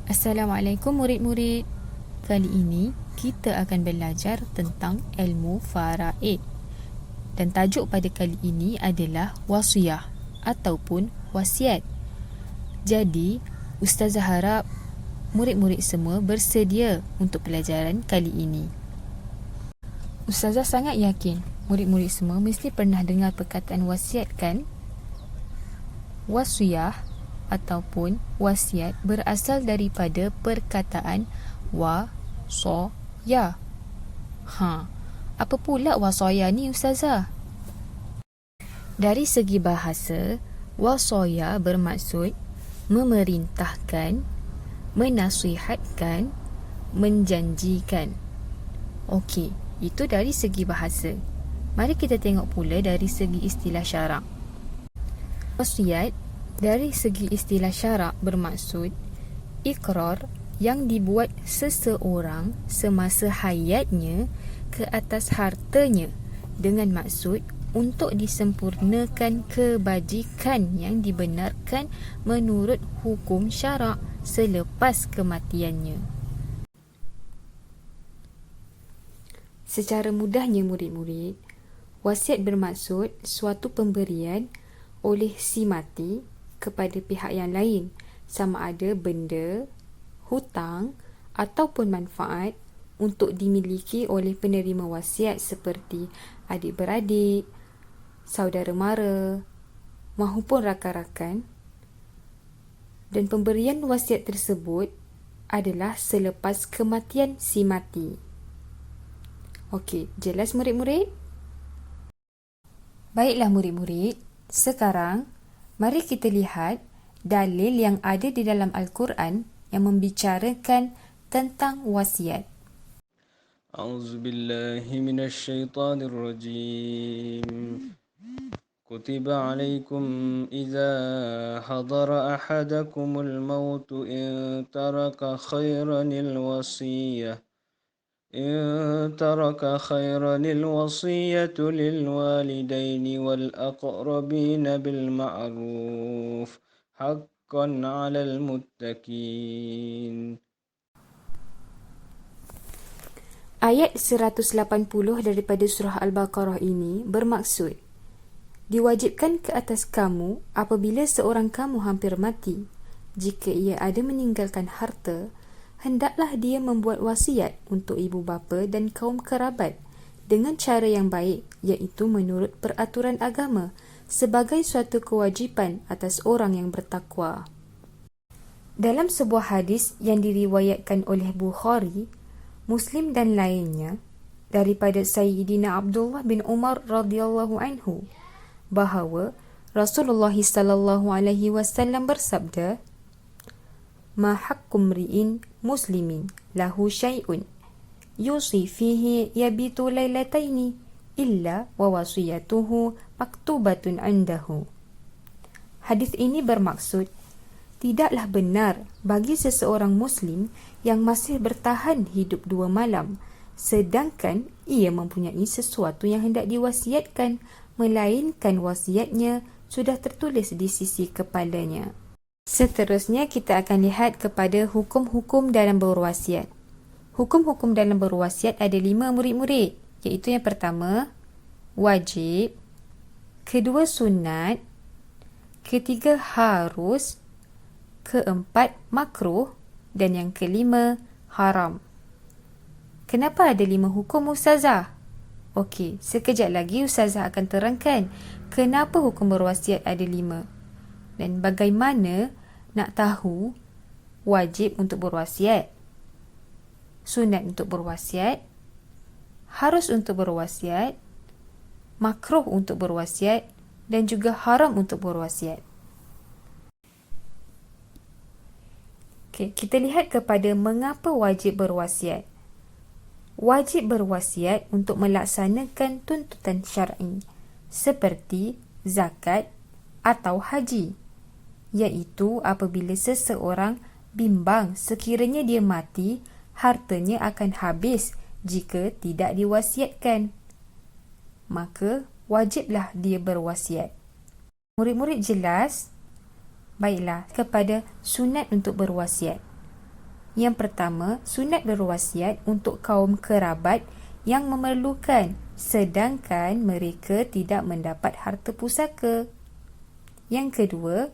Assalamualaikum murid-murid. Kali ini kita akan belajar tentang ilmu faraid. Dan tajuk pada kali ini adalah wasiat ataupun wasiat. Jadi, Ustazah harap murid-murid semua bersedia untuk pelajaran kali ini. Ustazah sangat yakin murid-murid semua mesti pernah dengar perkataan wasiat, kan? Wasiat ataupun wasiat berasal daripada perkataan wasaya. Apa pula wasaya ni, Ustazah? Dari segi bahasa, wasaya bermaksud memerintahkan, menasihatkan, menjanjikan. Okey, itu dari segi bahasa. Mari kita tengok pula dari segi istilah syarak. Wasiat dari segi istilah syarak bermaksud ikrar yang dibuat seseorang semasa hayatnya ke atas hartanya dengan maksud untuk disempurnakan kebajikan yang dibenarkan menurut hukum syarak selepas kematiannya. Secara mudahnya murid-murid, wasiat bermaksud suatu pemberian oleh si mati kepada pihak yang lain, sama ada benda, hutang ataupun manfaat untuk dimiliki oleh penerima wasiat seperti adik-beradik, saudara mara mahupun rakan-rakan. Dan pemberian wasiat tersebut adalah selepas kematian si mati. Okey, jelas murid-murid? Baiklah murid-murid, sekarang mari kita lihat dalil yang ada di dalam Al-Quran yang membicarakan tentang wasiat. أعوذ بالله من الشيطان الرجيم كتب عليكم إذا حضر أحدكم الموت إن ترك خيرا الوصية للوالدين والأقربين بالمعروف حقا على المتقين. Ayat 180 daripada surah Al-Baqarah ini bermaksud diwajibkan ke atas kamu apabila seorang kamu hampir mati, jika ia ada meninggalkan harta, hendaklah dia membuat wasiat untuk ibu bapa dan kaum kerabat dengan cara yang baik, iaitu menurut peraturan agama sebagai suatu kewajipan atas orang yang bertakwa. Dalam sebuah hadis yang diriwayatkan oleh Bukhari, Muslim dan lainnya daripada Sayyidina Abdullah bin Umar radhiyallahu anhu bahawa Rasulullah sallallahu alaihi wasallam bersabda, "Ma haqqum ri'in muslimin lahu syai'un yusi fihi yabitu lailataini illa wa wasiyatuhu maktubatun indahu." Hadis ini bermaksud tidaklah benar bagi seseorang Muslim yang masih bertahan hidup 2 malam, sedangkan ia mempunyai sesuatu yang hendak diwasiatkan, melainkan wasiatnya sudah tertulis di sisi kepalanya. Seterusnya kita akan lihat kepada hukum-hukum dalam berwasiat. Hukum-hukum dalam berwasiat ada 5 murid-murid, iaitu yang pertama, wajib, kedua sunat, ketiga harus, keempat makruh dan yang kelima haram. Kenapa ada 5 hukum, Ustazah? Okey, sekejap lagi Ustazah akan terangkan kenapa hukum berwasiat ada 5 dan bagaimana nak tahu wajib untuk berwasiat, sunat untuk berwasiat, harus untuk berwasiat, makruh untuk berwasiat dan juga haram untuk berwasiat. Kita lihat kepada mengapa wajib berwasiat. Wajib berwasiat untuk melaksanakan tuntutan syar'i seperti zakat atau haji, iaitu apabila seseorang bimbang sekiranya dia mati, hartanya akan habis jika tidak diwasiatkan, maka wajiblah dia berwasiat. Murid-murid jelas? Baiklah, kepada sunat untuk berwasiat. Yang pertama, sunat berwasiat untuk kaum kerabat yang memerlukan sedangkan mereka tidak mendapat harta pusaka. Yang kedua,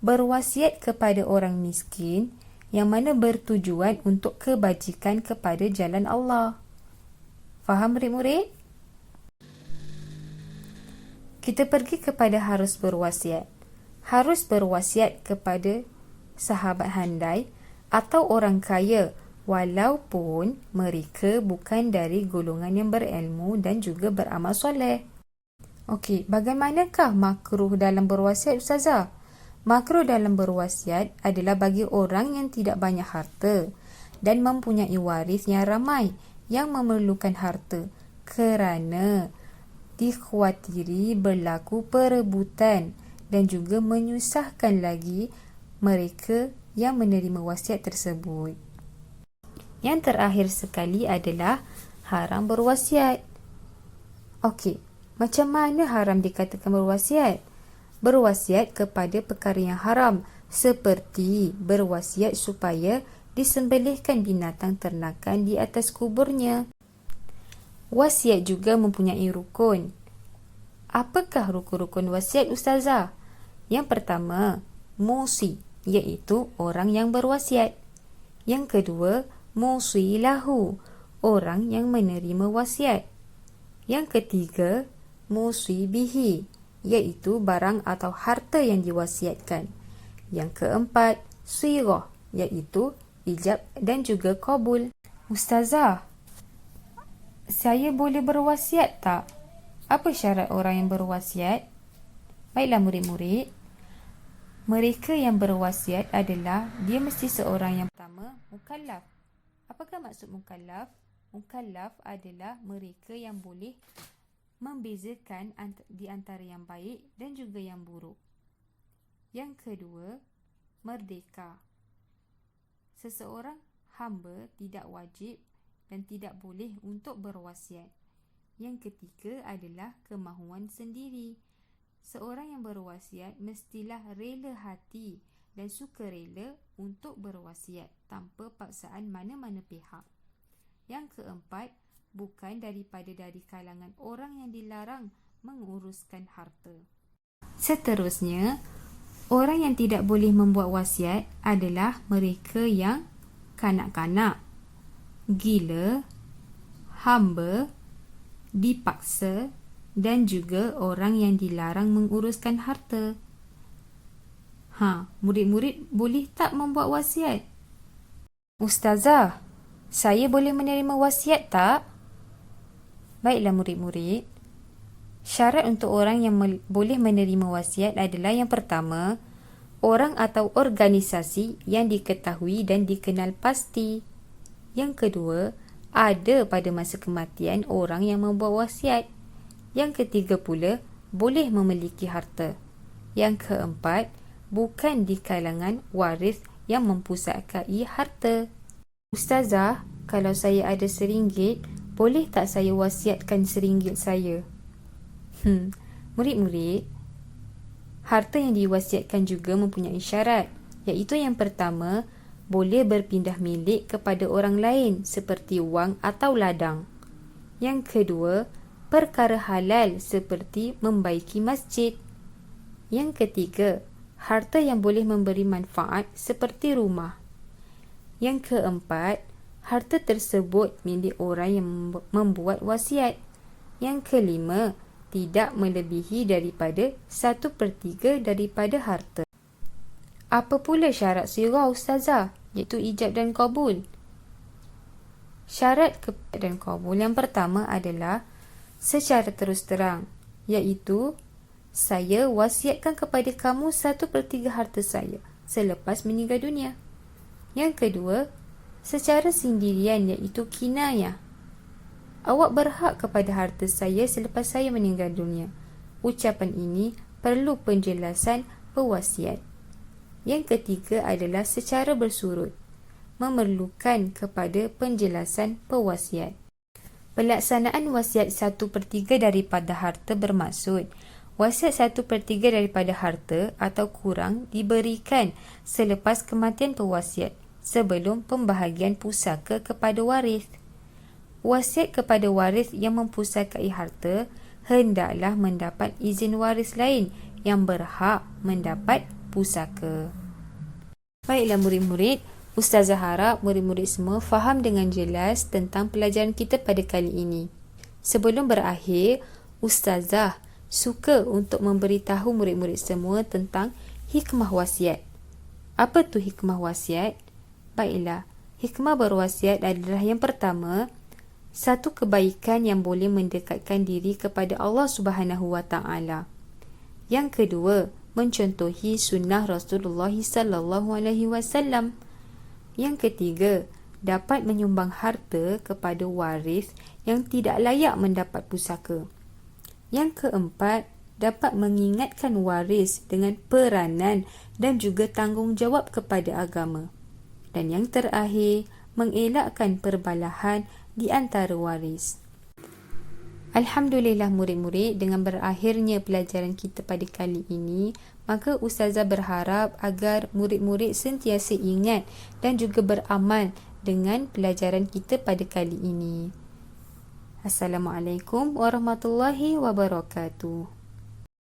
berwasiat kepada orang miskin yang mana bertujuan untuk kebajikan kepada jalan Allah. Faham murid-murid? Kita pergi kepada harus berwasiat. Harus berwasiat kepada sahabat handai atau orang kaya walaupun mereka bukan dari golongan yang berilmu dan juga beramal soleh. Okey, bagaimanakah makruh dalam berwasiat, Ustazah? Makruh dalam berwasiat adalah bagi orang yang tidak banyak harta dan mempunyai waris yang ramai yang memerlukan harta kerana dikhawatiri berlaku perebutan dan juga menyusahkan lagi mereka yang menerima wasiat tersebut. Yang terakhir sekali adalah haram berwasiat. Okey, macam mana haram dikatakan berwasiat? Berwasiat kepada perkara yang haram seperti berwasiat supaya disembelihkan binatang ternakan di atas kuburnya. Wasiat juga mempunyai rukun. Apakah rukun-rukun wasiat, Ustazah? Yang pertama, musi, iaitu orang yang berwasiat. Yang kedua, musi lahu, orang yang menerima wasiat. Yang ketiga, musi bihi, iaitu barang atau harta yang diwasiatkan. Yang keempat, sirah, iaitu ijab dan juga qabul. Ustazah, saya boleh berwasiat tak? Apa syarat orang yang berwasiat? Baiklah murid-murid, mereka yang berwasiat adalah dia mesti seorang yang pertama mukallaf. Apakah maksud mukallaf? Mukallaf adalah mereka yang boleh membezakan di antara yang baik dan juga yang buruk. Yang kedua, merdeka. Seseorang hamba tidak wajib dan tidak boleh untuk berwasiat. Yang ketiga adalah kemahuan sendiri. Seorang yang berwasiat mestilah rela hati dan sukarela untuk berwasiat tanpa paksaan mana-mana pihak. Yang keempat, bukan dari kalangan orang yang dilarang menguruskan harta. Seterusnya, orang yang tidak boleh membuat wasiat adalah mereka yang kanak-kanak, gila, hamba, dipaksa dan juga orang yang dilarang menguruskan harta. Murid-murid boleh tak membuat wasiat? Ustazah, saya boleh menerima wasiat tak? Baiklah murid-murid, syarat untuk orang yang boleh menerima wasiat adalah yang pertama, orang atau organisasi yang diketahui dan dikenal pasti. Yang kedua, ada pada masa kematian orang yang membuat wasiat. Yang ketiga pula, boleh memiliki harta. Yang keempat, bukan di kalangan waris yang mempusakai harta. Ustazah, kalau saya ada RM1, boleh tak saya wasiatkan RM1 saya? Murid-murid, harta yang diwasiatkan juga mempunyai syarat, iaitu yang pertama, boleh berpindah milik kepada orang lain seperti wang atau ladang. Yang kedua, perkara halal seperti membaiki masjid. Yang ketiga, harta yang boleh memberi manfaat seperti rumah. Yang keempat, harta tersebut milik orang yang membuat wasiat. Yang kelima, tidak melebihi daripada 1/3 daripada harta. Apa pula syarat sirah, Ustazah? Iaitu ijab dan qabul. Syarat dan qabul yang pertama adalah secara terus terang, iaitu saya wasiatkan kepada kamu 1/3 harta saya selepas meninggal dunia. Yang kedua, secara sendirian, iaitu kinayah. Awak berhak kepada harta saya selepas saya meninggal dunia. Ucapan ini perlu penjelasan pewasiat. Yang ketiga adalah secara bersurut, memerlukan kepada penjelasan pewasiat. Pelaksanaan wasiat 1/3 daripada harta bermaksud wasiat 1/3 daripada harta atau kurang diberikan selepas kematian pewasiat sebelum pembahagian pusaka kepada waris. Wasiat kepada waris yang mempusakai harta hendaklah mendapat izin waris lain yang berhak mendapat pusaka. Baiklah murid-murid, Ustazah harap murid-murid semua faham dengan jelas tentang pelajaran kita pada kali ini. Sebelum berakhir, Ustazah suka untuk memberitahu murid-murid semua tentang hikmah wasiat. Apa tu hikmah wasiat? Baiklah, hikmah berwasiat adalah yang pertama, satu kebaikan yang boleh mendekatkan diri kepada Allah Subhanahu Wa Taala. Yang kedua, mencontohi sunnah Rasulullah sallallahu alaihi wasallam. Yang ketiga, dapat menyumbang harta kepada waris yang tidak layak mendapat pusaka. Yang keempat, dapat mengingatkan waris dengan peranan dan juga tanggungjawab kepada agama. Dan yang terakhir, mengelakkan perbalahan di antara waris. Alhamdulillah murid-murid, dengan berakhirnya pelajaran kita pada kali ini, maka Ustazah berharap agar murid-murid sentiasa ingat dan juga beramal dengan pelajaran kita pada kali ini. Assalamualaikum warahmatullahi wabarakatuh.